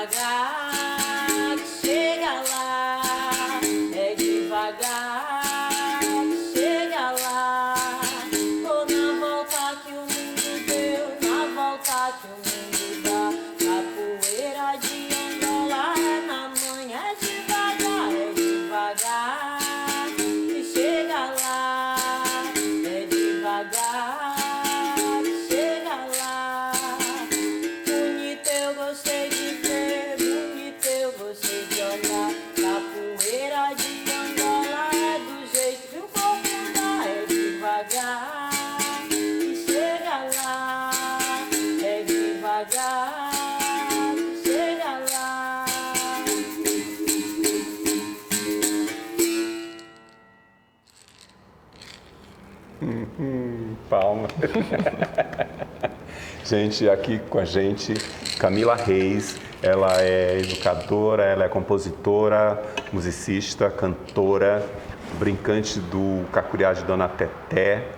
devagar que chega lá, é devagar que chega lá. Ou na volta que o mundo deu, na volta que o mundo dá, capoeira de Angola é na manhã, é devagar que chega lá, é devagar que chega lá. Bonito eu gostei de ver, bonito eu gostei de olhar. Capoeira de Angola é do jeito que o corpo dá, é devagar que chega lá, é devagar que chega lá. Palma. Gente, aqui com a gente, Camila Reis. Ela é educadora, ela é compositora, musicista, cantora, brincante do Cacuriá de Dona Teté,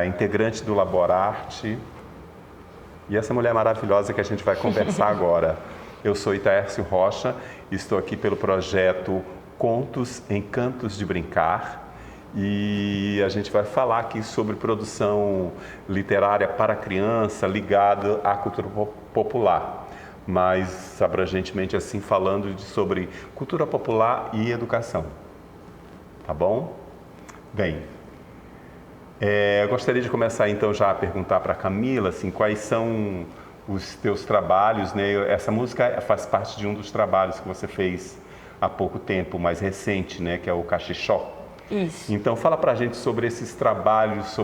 integrante do Laborarte. E essa mulher maravilhosa que a gente vai conversar agora. Eu sou Itaércio Rocha e estou aqui pelo projeto Contos Encantos de Brincar. E a gente vai falar aqui sobre produção literária para criança ligada à cultura popular, mas abrangentemente assim falando sobre cultura popular e educação. Tá bom? Bem, eu gostaria de começar então já a perguntar para a Camila assim, quais são os teus trabalhos, né? Essa música faz parte de um dos trabalhos que você fez há pouco tempo, mais recente, né? Que é o Cachixó. Isso. Então fala pra gente sobre esses trabalhos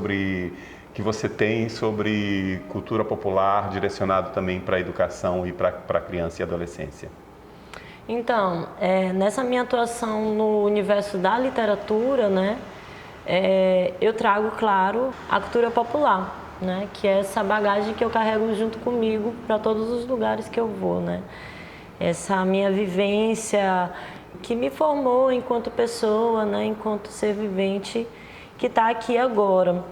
que você tem sobre cultura popular, direcionado também para a educação e para criança e adolescência. Então, nessa minha atuação no universo da literatura, né, eu trago, claro, a cultura popular, né, que é essa bagagem que eu carrego junto comigo para todos os lugares que eu vou, né. Essa minha vivência que me formou enquanto pessoa, né, enquanto ser vivente que está aqui agora.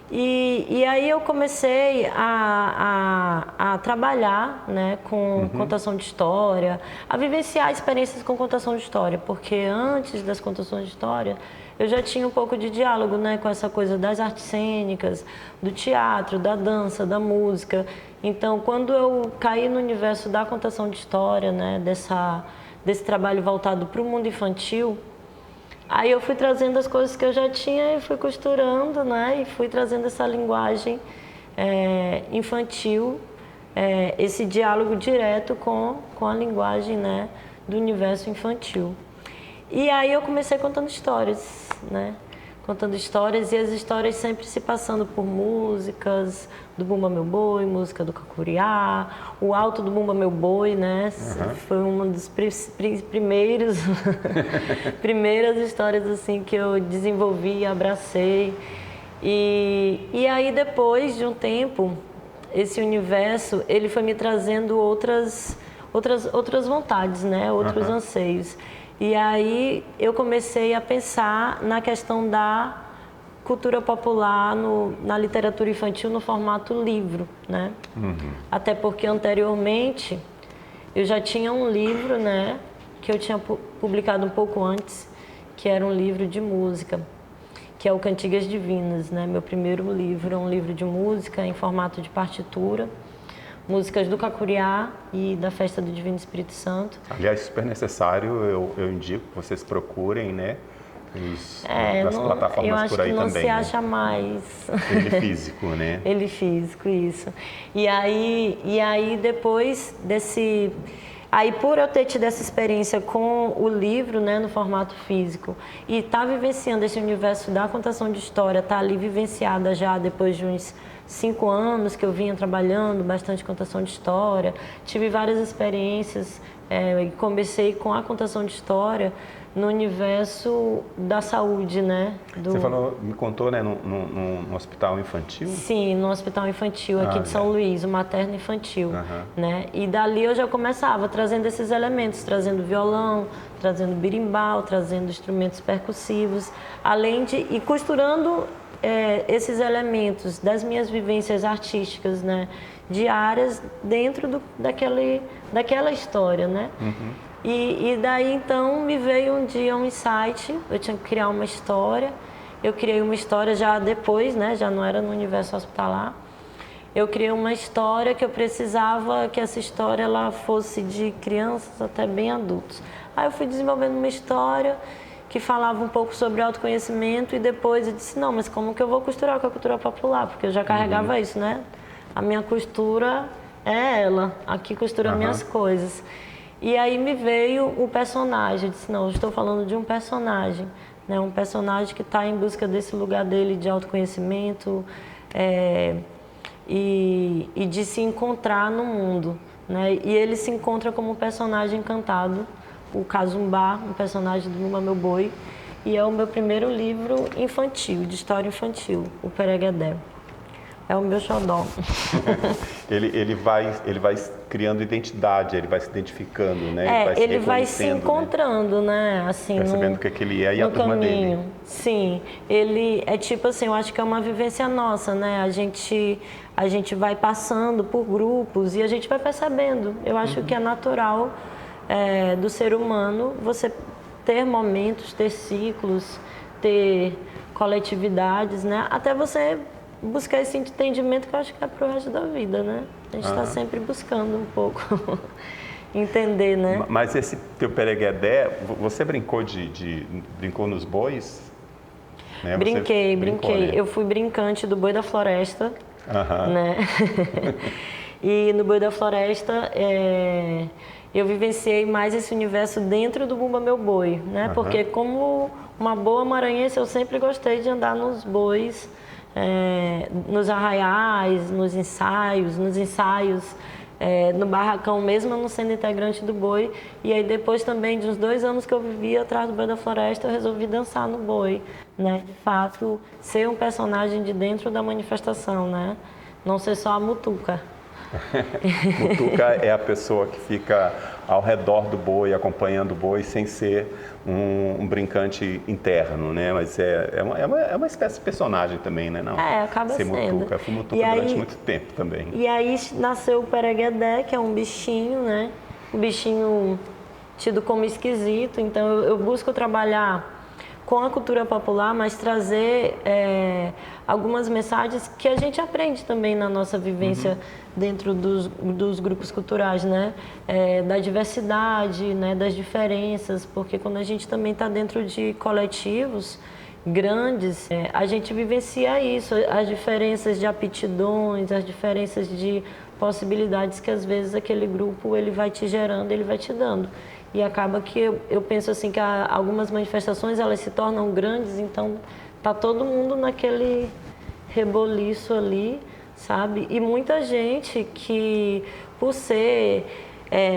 E aí eu comecei a trabalhar, né, com contação de história, a vivenciar experiências com contação de história, porque antes das contações de história eu já tinha um pouco de diálogo, né, com essa coisa das artes cênicas, do teatro, da dança, da música. Então, quando eu caí no universo da contação de história, né, desse trabalho voltado para o mundo infantil, aí eu fui trazendo as coisas que eu já tinha e fui costurando, né? E fui trazendo essa linguagem infantil, esse diálogo direto com a linguagem, né, do universo infantil. E aí eu comecei contando histórias, né? Contando histórias e as histórias sempre se passando por músicas do Bumba Meu Boi, música do Cacuriá, o Alto do Bumba Meu Boi, né? Foi uma das primeiras histórias assim que eu desenvolvi, abracei. E aí depois de um tempo, esse universo, ele foi me trazendo outras vontades, né? Outros anseios. E aí eu comecei a pensar na questão da cultura popular na literatura infantil no formato livro, né? Até porque anteriormente eu já tinha um livro, né, que eu tinha publicado um pouco antes, que era um livro de música, que é o Cantigas Divinas, né? Meu primeiro livro é um livro de música em formato de partitura, músicas do Cacuriá e da Festa do Divino Espírito Santo. Aliás, super necessário, eu indico que vocês procurem, né? Nas plataformas por aí também. Eu acho que não se acha mais. Ele físico, né? Ele físico, isso. E aí depois desse... Aí por eu ter tido essa experiência com o livro, né, no formato físico, e estar vivenciando esse universo da contação de história, estar ali vivenciada já depois de uns 5 anos que eu vinha trabalhando bastante contação de história, tive várias experiências e comecei com a contação de história no universo da saúde, né? Você me contou, né, no hospital infantil? Sim, no hospital infantil aqui de São Luís, o materno infantil, né? E dali eu já começava trazendo esses elementos, trazendo violão, trazendo birimbau, trazendo instrumentos percussivos, além de e costurando esses elementos das minhas vivências artísticas, né, diárias dentro daquela história, né? E daí então me veio um dia um insight, eu tinha que criar uma história. Eu criei uma história já depois, né, já não era no universo hospitalar. Eu criei uma história que eu precisava que essa história ela fosse de crianças até bem adultos. Aí eu fui desenvolvendo uma história que falava um pouco sobre autoconhecimento e depois eu disse, não, mas como que eu vou costurar com a cultura popular? Porque eu já carregava isso, né? A minha costura é ela, aqui costura minhas coisas. E aí me veio o personagem, eu disse, não, eu estou falando de um personagem, né? Um personagem que está em busca desse lugar dele de autoconhecimento, e de se encontrar no mundo, né? E ele se encontra como um personagem encantado, o Casumbá, um personagem do Bumba Meu Boi, e é o meu primeiro livro infantil, de história infantil, o Pereguedé. É o meu xodó. Ele vai criando identidade, ele vai se identificando, né? Ele vai se encontrando, né? Assim, percebendo o que ele é e a turma caminho. dele. Sim, ele é tipo assim, eu acho que é uma vivência nossa, né? A gente vai passando por grupos e a gente vai percebendo. Eu acho que é natural do ser humano você ter momentos, ter ciclos, ter coletividades, né? Até você buscar esse entendimento que eu acho que é pro resto da vida, né? A gente está sempre buscando um pouco entender, né? Mas esse teu Pereguedé, você brincou brincou nos bois? Né? Brinquei. Né? Eu fui brincante do Boi da Floresta, né? E no Boi da Floresta eu vivenciei mais esse universo dentro do Bumba Meu Boi, né? Porque como uma boa maranhense, eu sempre gostei de andar nos bois, nos arraiais, nos ensaios, no barracão mesmo, não sendo integrante do boi. E aí depois também de uns 2 anos que eu vivia atrás do Boi da Floresta, eu resolvi dançar no boi, né? De fato, ser um personagem de dentro da manifestação, né? Não ser só a mutuca. Mutuca é a pessoa que fica ao redor do boi, acompanhando o boi, sem ser um brincante interno, né? Mas é uma espécie de personagem também, né? Não, acaba ser sendo. Mutuca. Eu fui Mutuca durante muito tempo também. E aí nasceu o Pereguedé, que é um bichinho, né? Um bichinho tido como esquisito. Então eu busco trabalhar com a cultura popular, mas trazer algumas mensagens que a gente aprende também na nossa vivência dentro dos grupos culturais, né? Da diversidade, né? Das diferenças, porque quando a gente também está dentro de coletivos grandes, a gente vivencia isso, as diferenças de aptidões, as diferenças de possibilidades que às vezes aquele grupo ele vai te gerando, ele vai te dando. E acaba que eu penso assim que algumas manifestações elas se tornam grandes, então tá todo mundo naquele reboliço ali, sabe? E muita gente que, por ser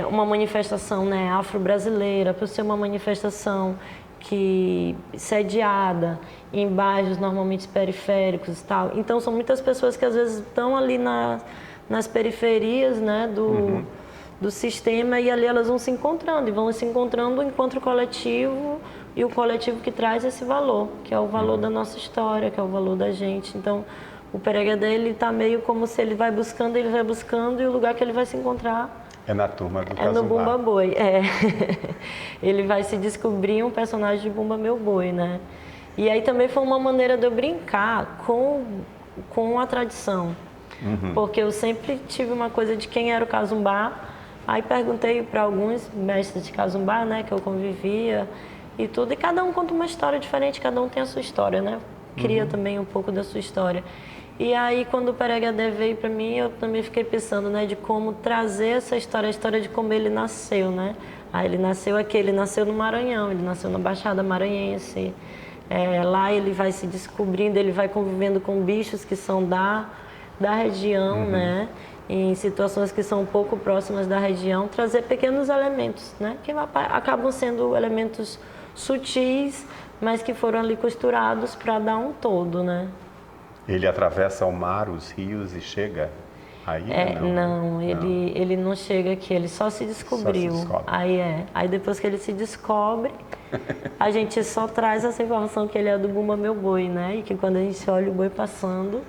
uma manifestação, né, afro-brasileira, por ser uma manifestação que sediada em bairros normalmente periféricos e tal, então são muitas pessoas que às vezes estão ali nas periferias, né, do sistema, e ali elas vão se encontrando, e vão se encontrando enquanto coletivo, e o coletivo que traz esse valor, que é o valor da nossa história, que é o valor da gente. Então, o Pereguedé, ele está meio como se ele vai buscando, e o lugar que ele vai se encontrar é na turma do no Bumba Boi. Ele vai se descobrir um personagem de Bumba Meu Boi, né? E aí também foi uma maneira de eu brincar com a tradição. Porque eu sempre tive uma coisa de quem era o Casumbá. Aí perguntei para alguns mestres de Casumbá, né, que eu convivia e tudo, e cada um conta uma história diferente, cada um tem a sua história, né? Cria também um pouco da sua história. E aí quando o Pereguedé veio para mim, eu também fiquei pensando, né, de como trazer essa história, a história de como ele nasceu, né? Aí ele nasceu aqui, ele nasceu no Maranhão, ele nasceu na Baixada Maranhense. Lá ele vai se descobrindo, ele vai convivendo com bichos que são da região, né? Em situações que são um pouco próximas da região, trazer pequenos elementos, né? Que acabam sendo elementos sutis, mas que foram ali costurados para dar um todo, né? Ele atravessa o mar, os rios e chega Ainda não, Não, né? ele não chega aqui, ele só se descobriu. Só se descobre. Aí depois que ele se descobre, a gente só traz essa informação que ele é do Bumba Meu Boi, né? E que quando a gente olha o boi passando,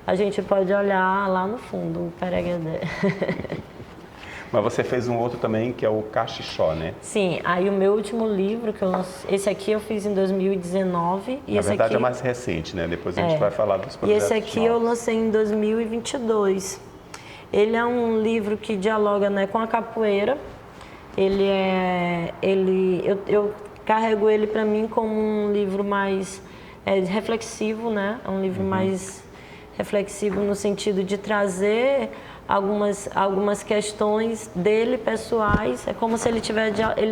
a gente pode olhar lá no fundo, o Pereguedé. Mas você fez um outro também, que é o Cachixó, né? Sim, aí o meu último livro, esse aqui eu fiz em 2019. E Na esse verdade aqui, é mais recente, né? Depois a gente vai falar dos e projetos esse aqui eu novos. lancei em 2022. Ele é um livro que dialoga, né, com a capoeira. Eu carrego ele para mim como um livro mais reflexivo, né? É um livro mais reflexivo no sentido de trazer algumas questões dele pessoais. É como se ele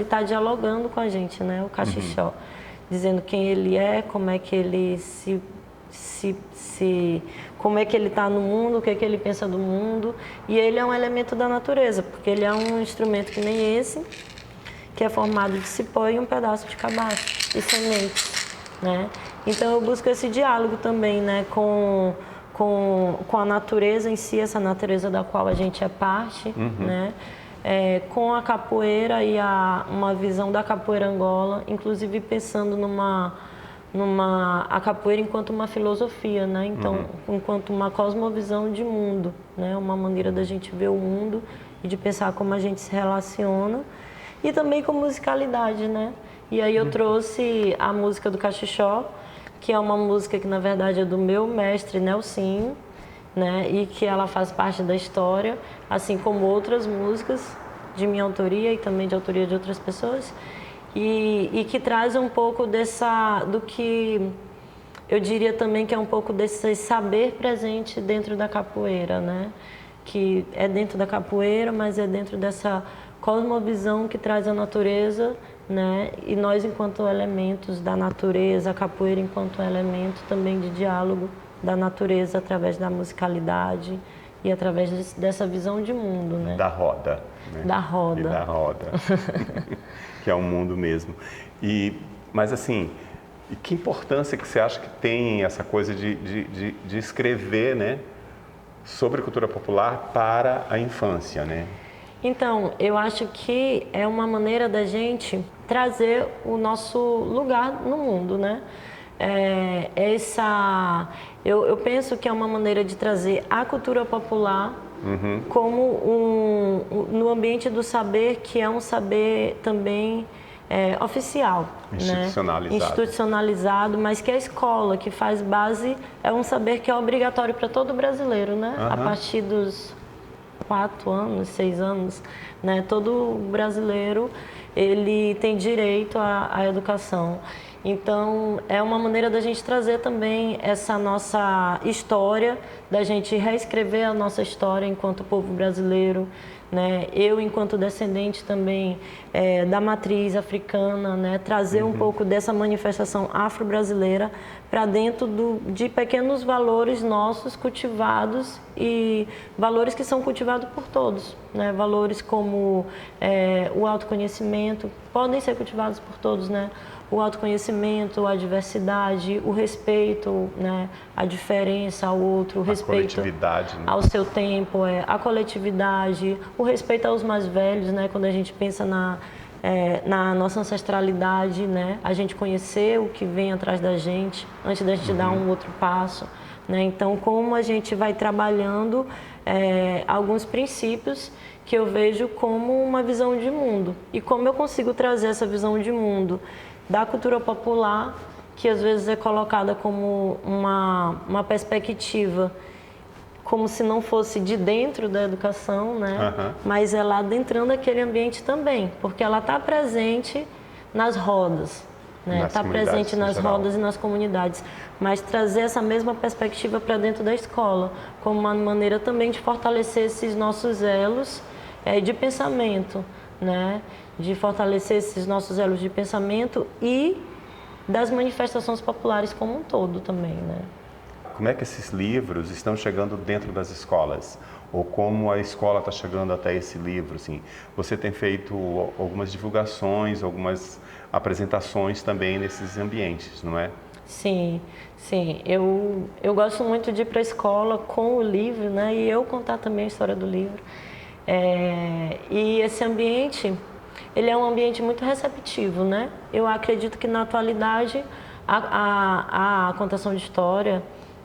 está dialogando com a gente, né? O Cachixó, dizendo quem ele é, como é que ele como é que ele está no mundo, o que é que ele pensa do mundo. E ele é um elemento da natureza, porque ele é um instrumento que nem esse, que é formado de cipó e um pedaço de cabaço e sementes, né? Então eu busco esse diálogo também, né, com a natureza em si, essa natureza da qual a gente é parte, né? Com a capoeira e uma visão da capoeira Angola, inclusive pensando a capoeira enquanto uma filosofia, né? Então, enquanto uma cosmovisão de mundo, né? Uma maneira da gente ver o mundo e de pensar como a gente se relaciona, e também com musicalidade, né? E aí eu trouxe a música do Cachixó, que é uma música que na verdade é do meu mestre Nelsinho, né? E que ela faz parte da história, assim como outras músicas de minha autoria e também de autoria de outras pessoas. E que traz um pouco do que eu diria também que é um pouco desse saber presente dentro da capoeira, né? Que é dentro da capoeira, mas é dentro dessa cosmovisão que traz a natureza, né? E nós enquanto elementos da natureza, a capoeira enquanto elemento também de diálogo da natureza através da musicalidade e através dessa visão de mundo, né? Da roda. Né? Da roda. E da roda. Que é um mundo mesmo. Mas assim, e que importância que você acha que tem essa coisa de escrever, né, sobre cultura popular para a infância, né? Então, eu acho que é uma maneira da gente trazer o nosso lugar no mundo, né? Eu penso que é uma maneira de trazer a cultura popular como no ambiente do saber, que é um saber também oficial, institucionalizado. Né? Institucionalizado, mas que a escola, que faz base, é um saber que é obrigatório para todo brasileiro, né? A partir dos 4 anos, 6 anos, né? Todo brasileiro ele tem direito à educação. Então, é uma maneira da gente trazer também essa nossa história, da gente reescrever a nossa história enquanto povo brasileiro, né? Eu, enquanto descendente também da matriz africana, né? Trazer um pouco dessa manifestação afro-brasileira para dentro de pequenos valores nossos cultivados e valores que são cultivados por todos, né? Valores como o autoconhecimento podem ser cultivados por todos, né? O autoconhecimento, a diversidade, o respeito, né, a diferença ao outro, o respeito ao seu tempo, a coletividade, o respeito aos mais velhos, né, quando a gente pensa na nossa ancestralidade, né, a gente conhecer o que vem atrás da gente antes da gente dar um outro passo, né. Então, como a gente vai trabalhando alguns princípios que eu vejo como uma visão de mundo e como eu consigo trazer essa visão de mundo da cultura popular, que às vezes é colocada como uma perspectiva, como se não fosse de dentro da educação, né? Mas é lá adentrando aquele ambiente também, porque ela está presente nas rodas, né? Está presente nas rodas e nas comunidades, mas trazer essa mesma perspectiva para dentro da escola, como uma maneira também de fortalecer esses nossos elos de pensamento, né? De fortalecer esses nossos elos de pensamento e das manifestações populares como um todo também, né? Como é que esses livros estão chegando dentro das escolas? Ou como a escola está chegando até esse livro? Assim, você tem feito algumas divulgações, algumas apresentações também nesses ambientes, não é? Sim, sim. Eu gosto muito de ir para a escola com o livro, né? E eu contar também a história do livro. E esse ambiente, ele é um ambiente muito receptivo, né? Eu acredito que na atualidade a contação de história,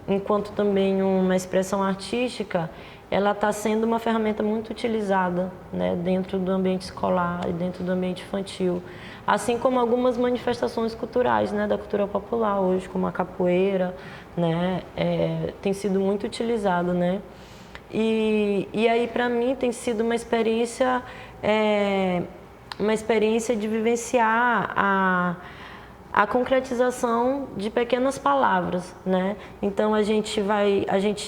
enquanto também uma expressão artística, ela está sendo uma ferramenta muito utilizada, né, dentro do ambiente escolar e dentro do ambiente infantil. Assim como algumas manifestações culturais, né, da cultura popular hoje, como a capoeira, né, tem sido muito utilizado, né. E aí, para mim, tem sido uma experiência de vivenciar a concretização de pequenas palavras, né? Então a gente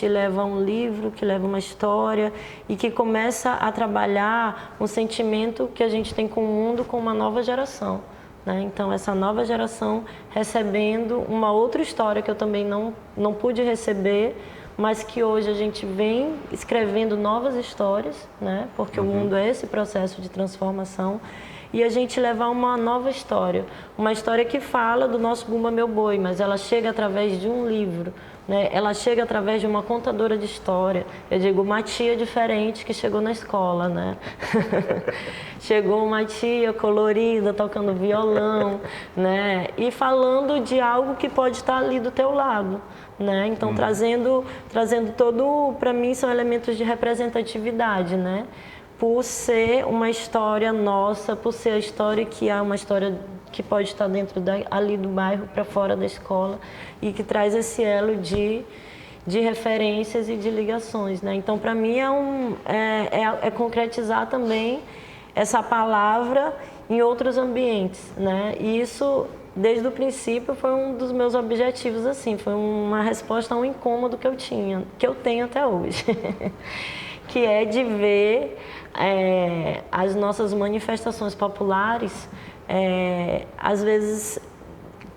leva um livro que leva uma história e que começa a trabalhar um sentimento que a gente tem com o mundo, com uma nova geração, né? Então essa nova geração recebendo uma outra história que eu também não pude receber, mas que hoje a gente vem escrevendo novas histórias, né? Porque o mundo é esse processo de transformação. E a gente levar uma nova história, uma história que fala do nosso Bumba Meu Boi, mas ela chega através de um livro, né? Ela chega através de uma contadora de história. Eu digo, uma tia diferente que chegou na escola, né? Chegou uma tia colorida, tocando violão, né? E falando de algo que pode estar ali do teu lado, né? Então, trazendo todo, para mim, são elementos de representatividade, né? Por ser uma história nossa, por ser a história que é uma história que pode estar dentro ali do bairro para fora da escola e que traz esse elo de referências e de ligações, né? Então, para mim, é concretizar também essa palavra em outros ambientes, né? E isso, desde o princípio, foi um dos meus objetivos, assim, foi uma resposta a um incômodo que eu tenho até hoje, que é de ver as nossas manifestações populares, às vezes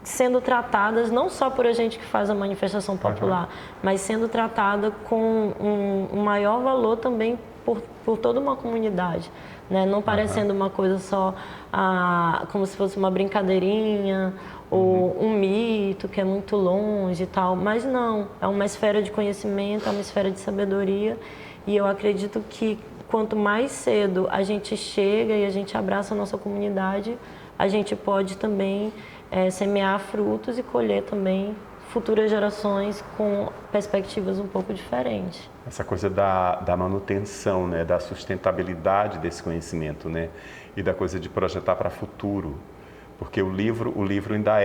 sendo tratadas não só por a gente que faz a manifestação popular, mas sendo tratada com um maior valor também por toda uma comunidade, né? Não parecendo uma coisa só como se fosse uma brincadeirinha ou um mito que é muito longe e tal, mas não, é uma esfera de conhecimento, é uma esfera de sabedoria, e eu acredito que quanto mais cedo a gente chega e a gente abraça a nossa comunidade, a gente pode também semear frutos e colher também futuras gerações com perspectivas um pouco diferentes. Essa coisa da manutenção, né, da sustentabilidade desse conhecimento, né, e da coisa de projetar para futuro, porque o livro ainda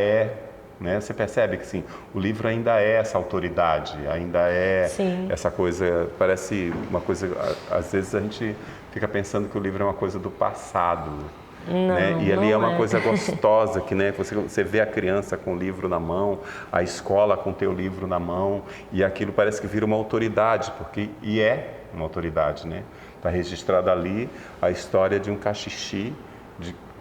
né, você percebe que sim, o livro ainda é essa autoridade, ainda é Sim. essa coisa, parece uma coisa, às vezes a gente fica pensando que o livro é uma coisa do passado, Não, né? E ali não é uma coisa gostosa, que, né, você vê a criança com o livro na mão, a escola com o teu livro na mão, e aquilo parece que vira uma autoridade, e é uma autoridade, né? Está registrada ali a história de um cachixi,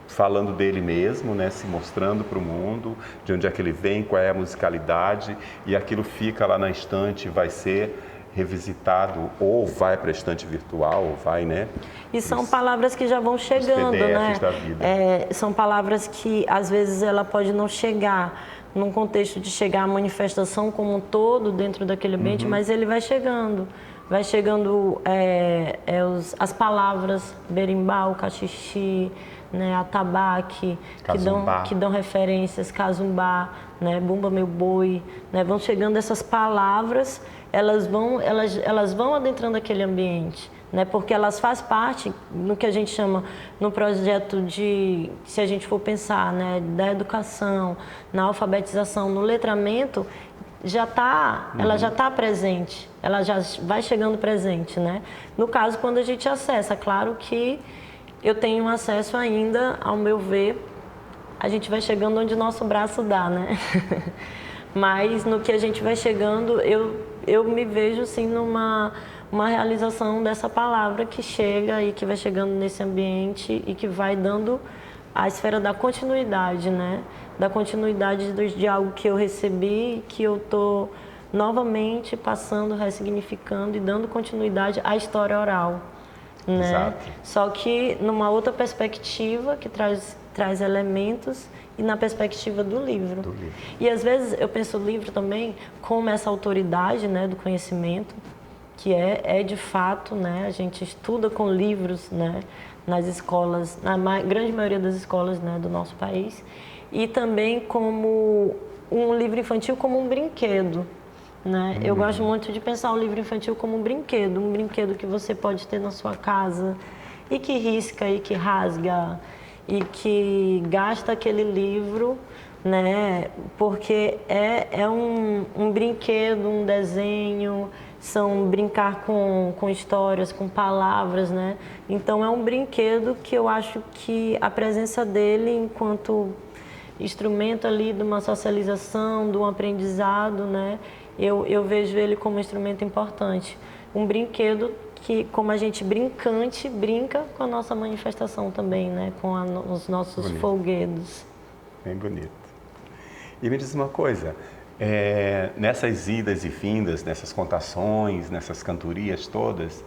falando dele mesmo, né, se mostrando para o mundo, de onde é que ele vem, qual é a musicalidade, e aquilo fica lá na estante, vai ser revisitado, ou vai para a estante virtual, ou vai, né? E são palavras que já vão chegando, né? da vida. São palavras que, às vezes, ela pode não chegar num contexto de chegar à manifestação como um todo dentro daquele ambiente, mas ele vai chegando. Vai chegando as palavras berimbau, cachixi, né, atabaque, que dão referências, cazumbá, né, bumba meu boi, né, vão chegando essas palavras, elas vão adentrando aquele ambiente, né, porque elas fazem parte no que a gente chama no projeto se a gente for pensar, né, da educação, na alfabetização, no letramento, ela já está presente, ela já vai chegando presente, né? No caso, quando a gente acessa, claro que eu tenho acesso ainda, ao meu ver, a gente vai chegando onde o nosso braço dá, né? Mas no que a gente vai chegando, eu me vejo sim numa realização dessa palavra que chega e que vai chegando nesse ambiente e que vai dando a esfera da continuidade, né? Da continuidade de algo que eu recebi, que eu estou novamente passando, ressignificando e dando continuidade à história oral, né? Exato. Só que numa outra perspectiva que traz elementos e na perspectiva do livro. E às vezes eu penso o livro também como essa autoridade, né, do conhecimento, que é de fato, né, a gente estuda com livros, né, nas escolas, na grande maioria das escolas, né, do nosso país, e também como um livro infantil como um brinquedo, né? Eu gosto muito de pensar o livro infantil como um brinquedo que você pode ter na sua casa e que risca e que rasga e que gasta aquele livro, né? Porque é um brinquedo, um desenho, são brincar com histórias, com palavras, né? Então é um brinquedo que eu acho que a presença dele enquanto instrumento ali de uma socialização, de um aprendizado, né? Eu vejo ele como um instrumento importante. Um brinquedo que, como a gente brincante, brinca com a nossa manifestação também, né? Com os nossos folguedos. Bem bonito. E me diz uma coisa, nessas idas e vindas, nessas contações, nessas cantorias todas,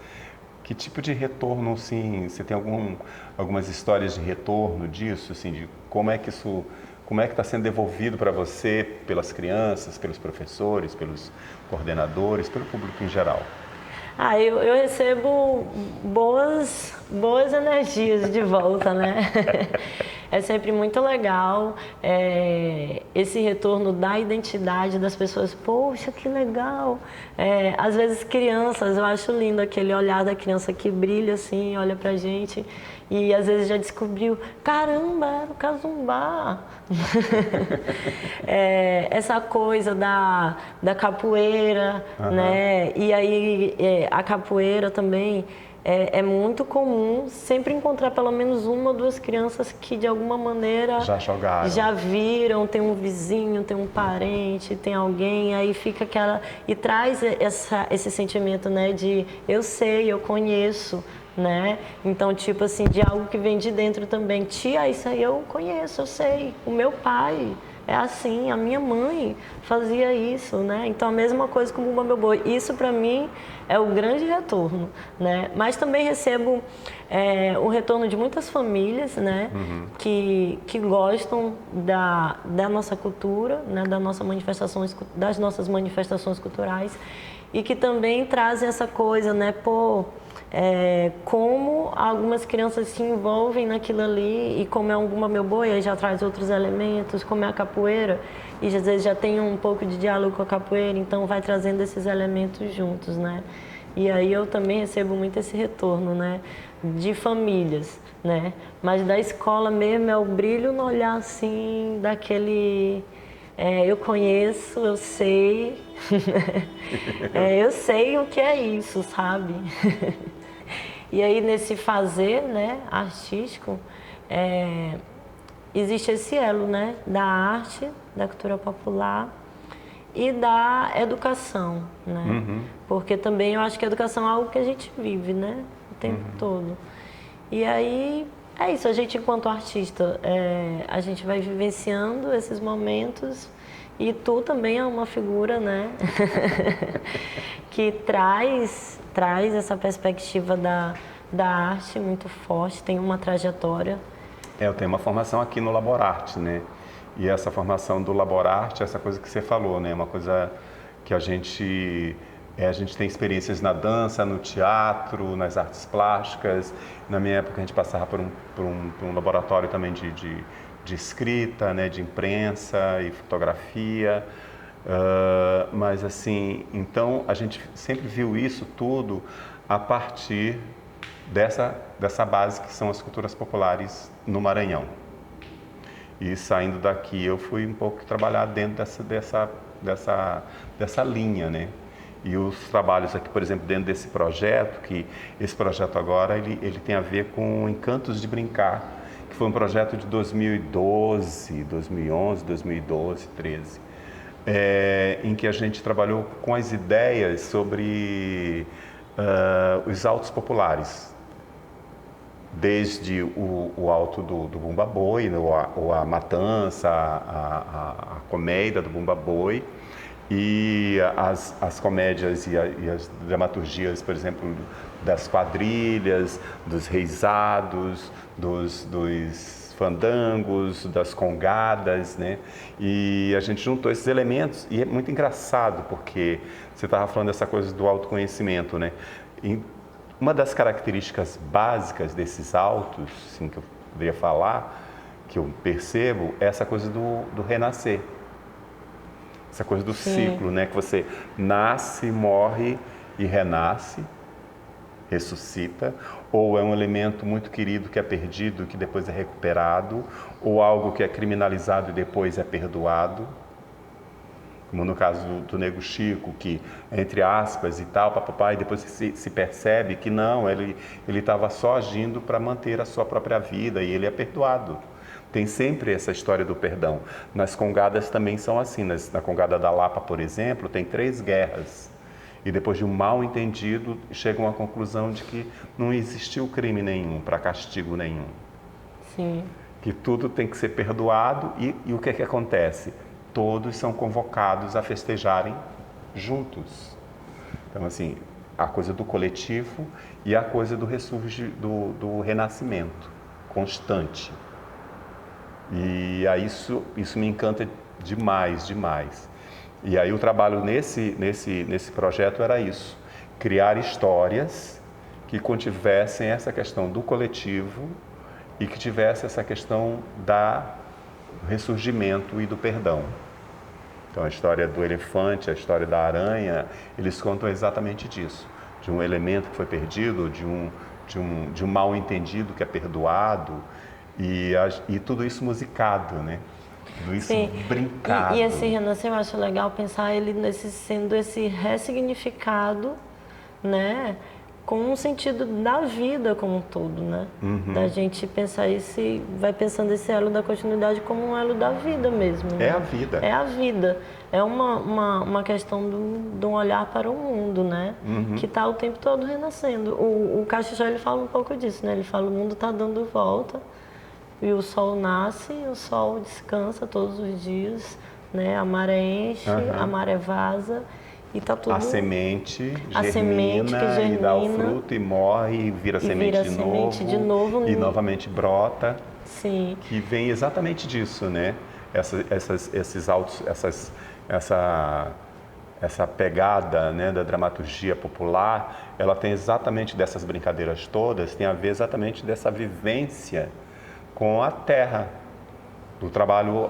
que tipo de retorno, assim, você tem algumas histórias de retorno disso, assim, de como é que está sendo devolvido para você pelas crianças, pelos professores, pelos coordenadores, pelo público em geral? Eu recebo boas energias de volta, né? É sempre muito legal esse retorno da identidade das pessoas. Poxa, que legal! Às vezes crianças, eu acho lindo aquele olhar da criança que brilha assim, olha pra gente e às vezes já descobriu, caramba, era o Cazumbá! Essa coisa da capoeira, né? E aí a capoeira também é muito comum sempre encontrar pelo menos uma ou duas crianças que de alguma maneira já viram, tem um vizinho, tem um parente, tem alguém, aí fica aquela e traz esse sentimento, né, de eu sei, eu conheço, né? Então, tipo assim, de algo que vem de dentro também. Tia, isso aí eu conheço, eu sei. O meu pai é assim, a minha mãe fazia isso, né? Então, a mesma coisa com o Bumba Meu Boi. Isso, para mim, é o grande retorno, né? Mas também recebo o retorno de muitas famílias, né? Que gostam da nossa cultura, né? Das nossas manifestações culturais e que também trazem essa coisa, né? Como algumas crianças se envolvem naquilo ali e como é um Bumba Meu Boi, aí já traz outros elementos, como é a capoeira, e às vezes já tem um pouco de diálogo com a capoeira, então vai trazendo esses elementos juntos, né? E aí eu também recebo muito esse retorno, né? De famílias, né? Mas da escola mesmo é o brilho no olhar, assim, daquele... eu conheço, eu sei, eu sei o que é isso, sabe? E aí nesse fazer, né, artístico, existe esse elo, né, da arte, da cultura popular e da educação, né? Porque também eu acho que a educação é algo que a gente vive, né, o tempo todo. E aí é isso, a gente enquanto artista, a gente vai vivenciando esses momentos e tu também é uma figura, né, que traz essa perspectiva da arte muito forte, tem uma trajetória. Eu tenho uma formação aqui no Laborarte, né? E essa formação do Laborarte, essa coisa que você falou, né? Uma coisa que a gente tem experiências na dança, no teatro, nas artes plásticas. Na minha época a gente passava por um laboratório também de escrita, né? De imprensa e fotografia. Mas assim, então a gente sempre viu isso tudo a partir dessa base que são as culturas populares no Maranhão. E saindo daqui eu fui um pouco trabalhar dentro dessa linha, né? E os trabalhos aqui, por exemplo, dentro desse projeto, que esse projeto agora ele tem a ver com Encantos de Brincar, que foi um projeto de 2012, 2011, 2012, 2013, em que a gente trabalhou com as ideias sobre os altos populares, desde o alto do Bumba Boi, ou a matança, a comédia do Bumba Boi, E as comédias e as dramaturgias, por exemplo, das quadrilhas, dos reisados, dos fandangos, das congadas, né? E a gente juntou esses elementos e é muito engraçado porque você estava falando dessa coisa do autoconhecimento, né? E uma das características básicas desses autos, assim, que eu poderia falar, que eu percebo, é essa coisa do renascer. Essa coisa do ciclo, né? Que você nasce, morre e renasce, ressuscita, ou é um elemento muito querido que é perdido, que depois é recuperado, ou algo que é criminalizado e depois é perdoado, como no caso do Nego Chico, que, entre aspas e tal, papapá, e depois se percebe que não, ele estava só agindo para manter a sua própria vida e ele é perdoado. Tem sempre essa história do perdão. Nas congadas também são assim. Na Congada da Lapa, por exemplo, tem 3 guerras. E depois de um mal entendido, chegam à conclusão de que não existiu crime nenhum para castigo nenhum. Sim. Que tudo tem que ser perdoado e o que é que acontece? Todos são convocados a festejarem juntos. Então, assim, a coisa do coletivo e a coisa do do renascimento constante. E aí isso me encanta demais, demais. E aí o trabalho nesse projeto era isso, criar histórias que contivessem essa questão do coletivo e que tivesse essa questão do ressurgimento e do perdão. Então a história do elefante, a história da aranha, eles contam exatamente disso, de um elemento que foi perdido, de um mal entendido que é perdoado, e tudo isso musicado, né? Tudo isso Sim. brincado. E esse renascer, eu acho legal pensar ele sendo esse ressignificado, né? Com um sentido da vida como um todo, né? Da gente pensar vai pensando esse elo da continuidade como um elo da vida mesmo. Né? É a vida. É a vida. É uma questão de um olhar para o mundo, né? Que está o tempo todo renascendo. O Caxixá, ele fala um pouco disso, né? Ele fala, o mundo está dando volta. E o sol nasce, o sol descansa todos os dias, né? A maré enche, a maré vaza e tá tudo... A semente germina e dá o fruto e morre e vira semente de novo e novamente brota. Sim. Que vem exatamente disso, né? Esses autos, essa pegada, né, da dramaturgia popular, ela tem exatamente dessas brincadeiras todas, tem a ver exatamente dessa vivência com a terra, do trabalho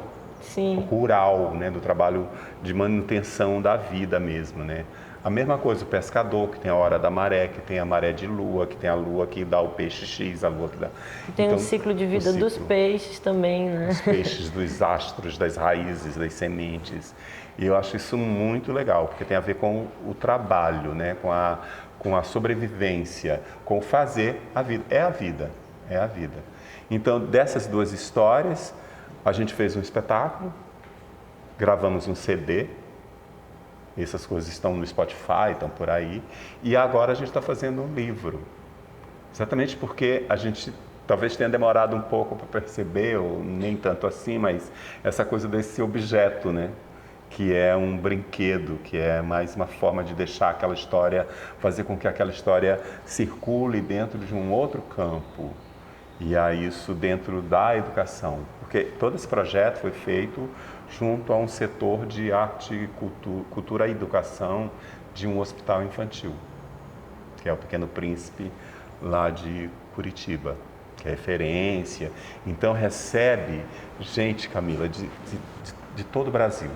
rural, né, do trabalho de manutenção da vida mesmo, né? A mesma coisa o pescador, que tem a hora da maré, que tem a maré de lua, que tem a lua que dá o peixe X, a lua que dá... Tem então, o ciclo de vida dos peixes também, né? Dos peixes, dos astros, das raízes, das sementes. E eu acho isso muito legal, porque tem a ver com o trabalho, né, com a sobrevivência, com fazer a vida. É a vida, é a vida. Então, dessas 2 histórias, a gente fez um espetáculo, gravamos um CD, essas coisas estão no Spotify, estão por aí, e agora a gente está fazendo um livro. Exatamente porque a gente talvez tenha demorado um pouco para perceber, ou nem tanto assim, mas essa coisa desse objeto, né? Que é um brinquedo, que é mais uma forma de deixar aquela história, fazer com que aquela história circule dentro de um outro campo. E aí isso dentro da educação, porque todo esse projeto foi feito junto a um setor de arte, cultura e educação de um hospital infantil, que é o Pequeno Príncipe, lá de Curitiba, que é referência. Então recebe gente, Camila, de todo o Brasil.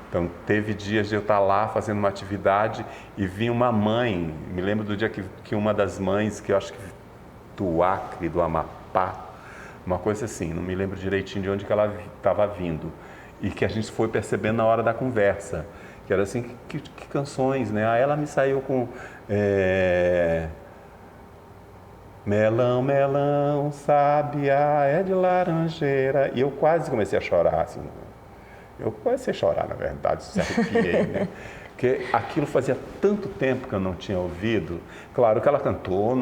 Então teve dias de eu estar lá fazendo uma atividade e vinha uma mãe, me lembro do dia que uma das mães, que eu acho que do Acre, do Amapá, uma coisa assim, não me lembro direitinho de onde que ela estava vindo, e que a gente foi percebendo na hora da conversa, que era assim, que canções, né? Aí ela me saiu com melão, melão, sábia, é de laranjeira, e eu quase comecei a chorar, assim, eu comecei a chorar, na verdade, se arrepiei, né? Porque aquilo fazia tanto tempo que eu não tinha ouvido. Claro que ela cantou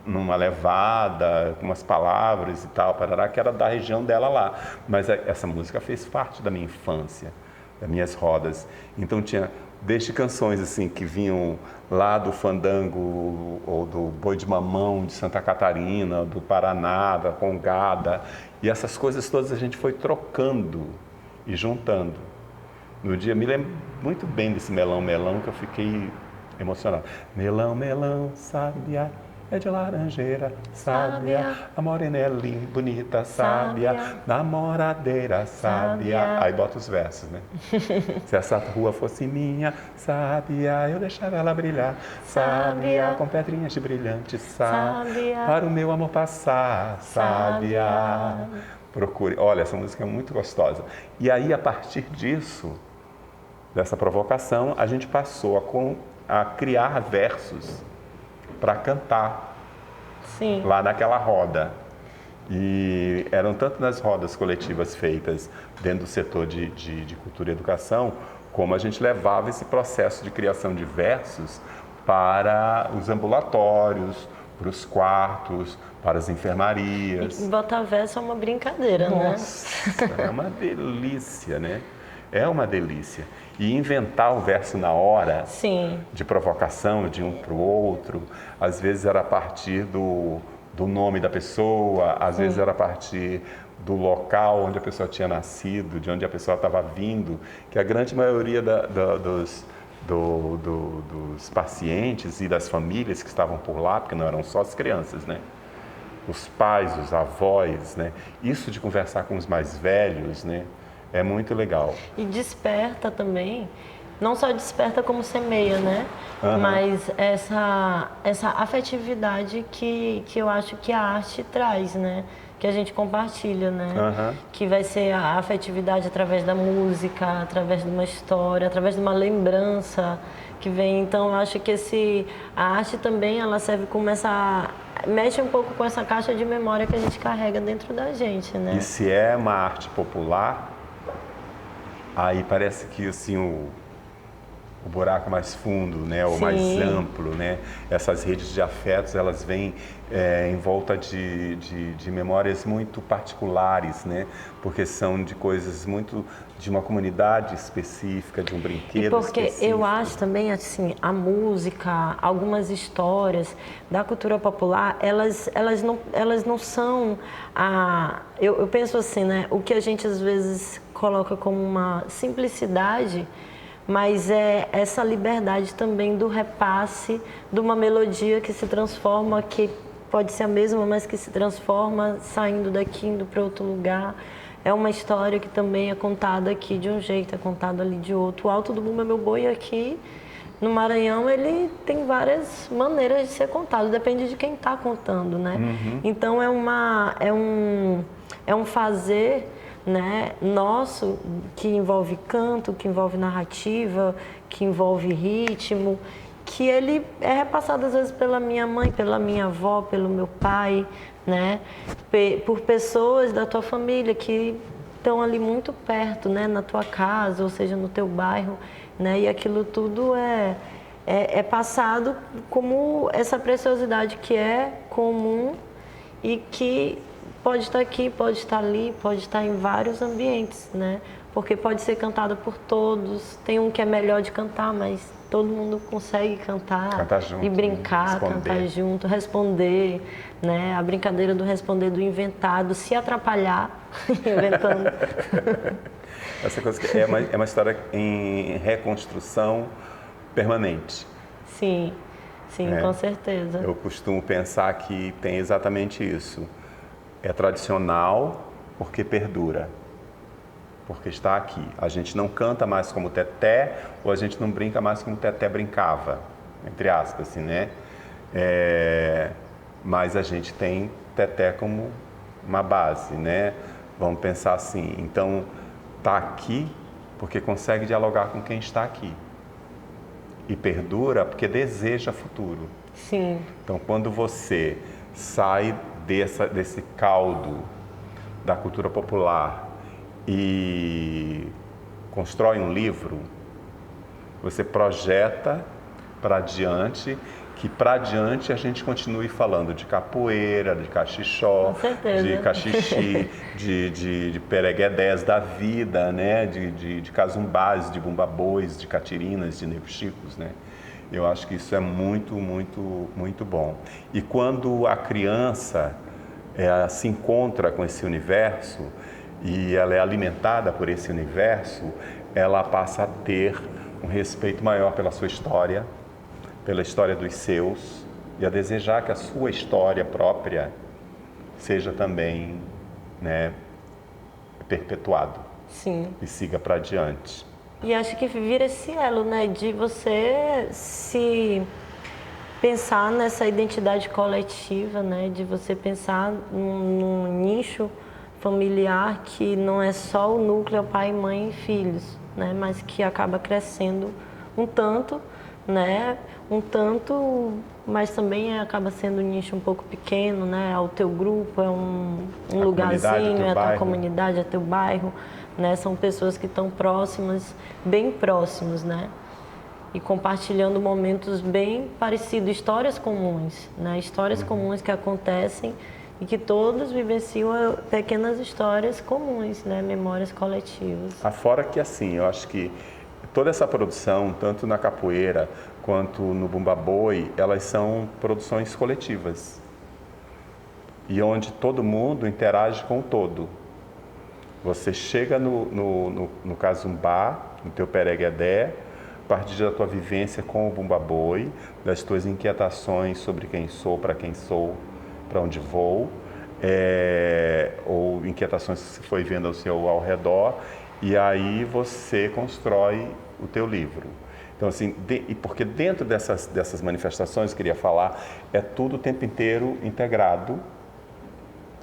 numa levada, com umas palavras e tal, parará, que era da região dela lá. Mas essa música fez parte da minha infância. das minhas rodas. Então tinha desde canções assim que vinham lá do fandango ou do boi de mamão de Santa Catarina, do Paraná, da Congada, e essas coisas todas a gente foi trocando e juntando. No dia, me lembro muito bem desse Melão Melão, que eu fiquei emocionado. Melão Melão, sábia, é de laranjeira, sábia, a morena é linda, bonita, sábia, namoradeira, sábia. Aí bota os versos, né? Se essa rua fosse minha, sábia, eu deixava ela brilhar, sábia, com pedrinhas de brilhante, sábia, para o meu amor passar, sábia. Procure. Olha, essa música é muito gostosa. E aí, a partir disso, dessa provocação, a gente passou a criar versos para cantar. Sim. Lá naquela roda. E eram tanto nas rodas coletivas feitas dentro do setor de cultura e educação, como a gente levava esse processo de criação de versos para os ambulatórios, para os quartos, para as enfermarias. E botar verso é uma brincadeira, Nossa, né? É uma delícia, né? É uma delícia. E inventar o verso na hora, Sim. de provocação de um para o outro, às vezes era a partir do nome da pessoa, às vezes era a partir do local onde a pessoa tinha nascido, de onde a pessoa estava vindo, que a grande maioria dos pacientes e das famílias que estavam por lá, porque não eram só as crianças, né? Os pais, os avós, né? Isso de conversar com os mais velhos, né? É muito legal. E desperta também, não só desperta como semeia, né? Mas essa afetividade que eu acho que a arte traz, né? Que a gente compartilha, né? Que vai ser a afetividade através da música, através de uma história, através de uma lembrança que vem. Então, eu acho que a arte também, ela serve como mexe um pouco com essa caixa de memória que a gente carrega dentro da gente, né? E se é uma arte popular, aí parece que assim, o buraco é mais fundo, né? Ou mais amplo, né? Essas redes de afetos, elas vêm em volta de memórias muito particulares, né? Porque são de coisas muito de uma comunidade específica, de um brinquedo e porque específico. Eu acho também, assim, a música, algumas histórias da cultura popular, elas não são eu penso assim, né? O que a gente às vezes coloca como uma simplicidade, mas é essa liberdade também do repasse de uma melodia que se transforma, que pode ser a mesma, mas que se transforma saindo daqui, indo para outro lugar. É uma história que também é contada aqui de um jeito, é contada ali de outro. O Alto do Bumba Meu Boi aqui no Maranhão, ele tem várias maneiras de ser contado, depende de quem está contando, né? Então é um fazer, né, nosso, que envolve canto, que envolve narrativa, que envolve ritmo, que ele é repassado às vezes pela minha mãe, pela minha avó, pelo meu pai, né, por pessoas da tua família que estão ali muito perto, né, na tua casa, ou seja, no teu bairro, né, e aquilo tudo é passado como essa preciosidade que é comum e que pode estar aqui, pode estar ali, pode estar em vários ambientes, né? Porque pode ser cantada por todos. Tem um que é melhor de cantar, mas todo mundo consegue cantar junto, e brincar, né? cantar junto, responder, né? A brincadeira do responder, do inventar, do se atrapalhar inventando. Essa coisa que é uma história em reconstrução permanente. Sim, com certeza. Eu costumo pensar que tem exatamente isso. É tradicional porque perdura, porque está aqui. A gente não canta mais como Teté, ou a gente não brinca mais como Teté brincava, entre aspas, assim, né? Mas a gente tem Teté como uma base, né? Vamos pensar assim, então está aqui porque consegue dialogar com quem está aqui. E perdura porque deseja futuro. Sim. Então, quando você sai desse caldo da cultura popular e constrói um livro, você projeta para diante que para adiante a gente continue falando de capoeira, de cachixó, de cachixi, de pereguedés da vida, né? de casumbás, de bumbabois, de catirinas, de nebuchicos, né? Eu acho que isso é muito, muito, muito bom. E quando a criança se encontra com esse universo e ela é alimentada por esse universo, ela passa a ter um respeito maior pela sua história, pela história dos seus, e a desejar que a sua história própria seja também, né, perpetuado. Sim. E siga para adiante. E acho que vira esse elo, né, de você se pensar nessa identidade coletiva, né, de você pensar num nicho familiar que não é só o núcleo pai, mãe e filhos, né, mas que acaba crescendo um tanto, né, mas também acaba sendo um nicho um pouco pequeno, né, o teu grupo é um lugarzinho, é a tua comunidade, é teu bairro, né, são pessoas que estão próximas, bem próximos, né, e compartilhando momentos bem parecidos, histórias comuns, né, histórias comuns que acontecem e que todos vivenciam pequenas histórias comuns, né, memórias coletivas. Afora que assim, eu acho que toda essa produção, tanto na capoeira quanto no bumba boi, elas são produções coletivas. E onde todo mundo interage com o todo. Você chega no casumbá, no teu pereguedé, a partir da tua vivência com o bumba boi, das tuas inquietações sobre quem sou, para onde vou, ou inquietações que você foi vendo ao redor, e aí você constrói o teu livro. Então, assim, porque dentro dessas manifestações, eu queria falar, é tudo o tempo inteiro integrado,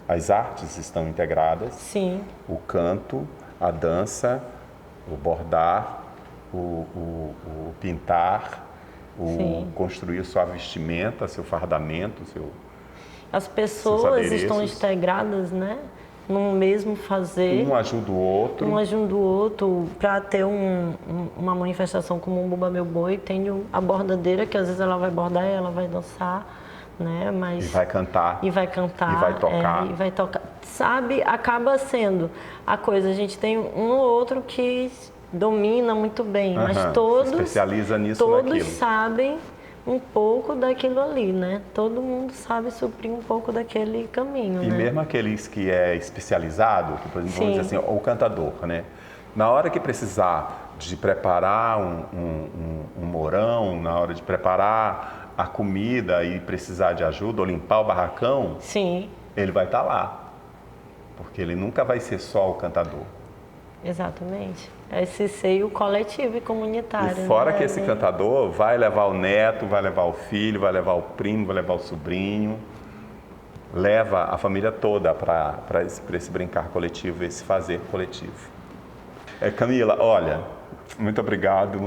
as artes estão integradas. Sim. O canto, a dança, o bordar, o pintar, construir sua vestimenta, seu fardamento, as pessoas estão integradas, né? Num mesmo fazer. Um ajuda o outro. Um ajuda o outro. Para ter uma manifestação como um Bumba Meu Boi, tem a bordadeira, que às vezes ela vai bordar e ela vai dançar, né? Mas, e vai cantar. E vai cantar. E vai tocar. E vai tocar. Sabe, acaba sendo a coisa. A gente tem um ou outro que domina muito bem, mas todos... Se especializa nisso, todos naquilo. sabem um pouco daquilo ali, né? Todo mundo sabe suprir um pouco daquele caminho, e né? mesmo aqueles que é especializado, que, por exemplo, vamos dizer assim, o cantador, né? Na hora que precisar de preparar um morão, na hora de preparar a comida e precisar de ajuda, ou limpar o barracão, ele vai estar lá. Porque ele nunca vai ser só o cantador. Exatamente. Esse seio coletivo e comunitário. E fora né? que esse cantador vai levar o neto, vai levar o filho, vai levar o primo, vai levar o sobrinho, leva a família toda para esse brincar coletivo, esse fazer coletivo. Camila, olha, muito obrigado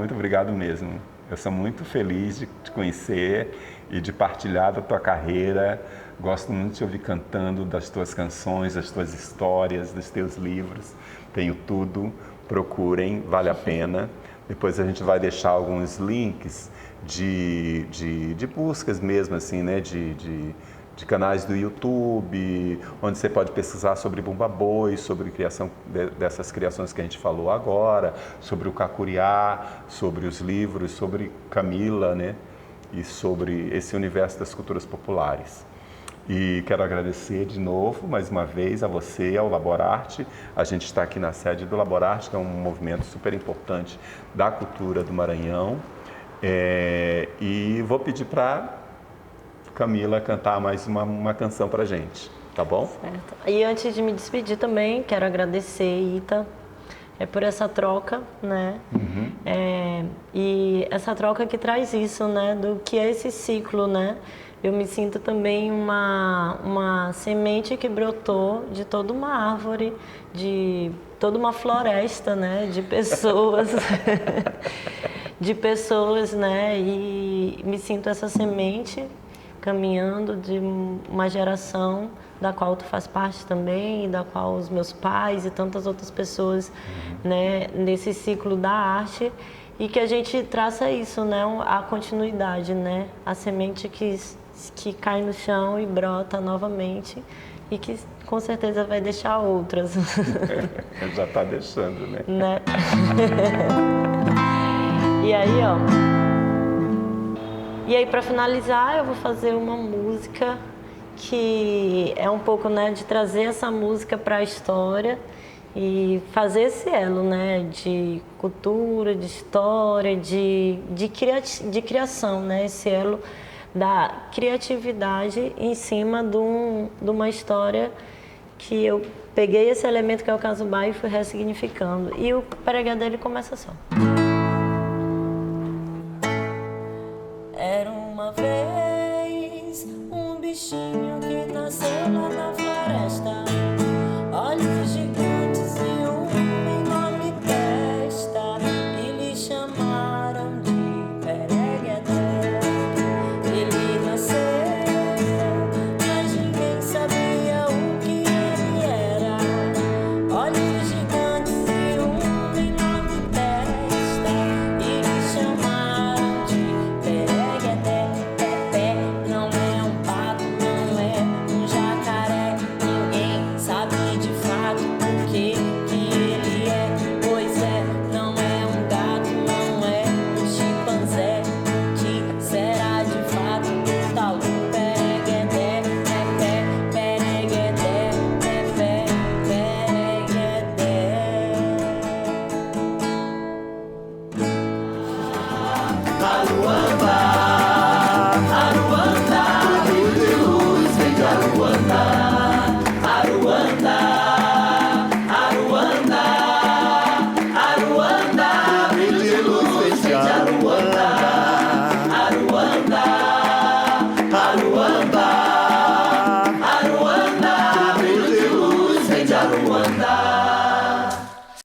mesmo. Eu sou muito feliz de te conhecer e de partilhar da tua carreira. Gosto muito de te ouvir cantando das tuas canções, das tuas histórias, dos teus livros. Tenho tudo, procurem, vale a pena. Depois a gente vai deixar alguns links de buscas mesmo, assim, né? De canais do YouTube, onde você pode pesquisar sobre Bumba Boi, sobre criação dessas criações que a gente falou agora, sobre o Cacuriá, sobre os livros, sobre Camila, né? E sobre esse universo das culturas populares. E quero agradecer de novo, mais uma vez, a você e ao Laborarte. A gente está aqui na sede do Laborarte, que é um movimento super importante da cultura do Maranhão. E vou pedir para Camila cantar mais uma canção para a gente, tá bom? Certo. E antes de me despedir também, quero agradecer, Ita, por essa troca, né? E essa troca que traz isso, né? Do que é esse ciclo, né? Eu me sinto também uma semente que brotou de toda uma árvore, de toda uma floresta, né? De pessoas, de pessoas, né? E me sinto essa semente caminhando de uma geração da qual tu faz parte também, da qual os meus pais e tantas outras pessoas, né? Nesse ciclo da arte. e que a gente traça isso, né? A continuidade, né? A semente que cai no chão e brota novamente e que com certeza vai deixar outras. Já está deixando, né? E aí, ó. E aí, para finalizar, eu vou fazer uma música que é um pouco, né, de trazer essa música para a história e fazer esse elo, né, de cultura, de história, de criação, né, esse elo da criatividade em cima de uma história que eu peguei esse elemento que é o Casubá e fui ressignificando. E o pregá dele começa assim. Era uma vez um bichinho que nasceu lá na floresta, olhos gigantes e uma enorme testa, e lhe chamaram de Pereguedé. Ele nasceu, mas ninguém sabia o que ele era, olhos gigantes e uma enorme testa, e lhe chamaram de Pereguedé. Pepé não é um pato, não é um jacaré, ninguém sabe de fato o que ele é. Pois é, não é um gato, não é um chimpanzé, que será de fato o tal do Pereguedé. Pepé, Pereguedé, Pepé, Pereguedé. Aruanda, brilho de luz vem de Aruanda.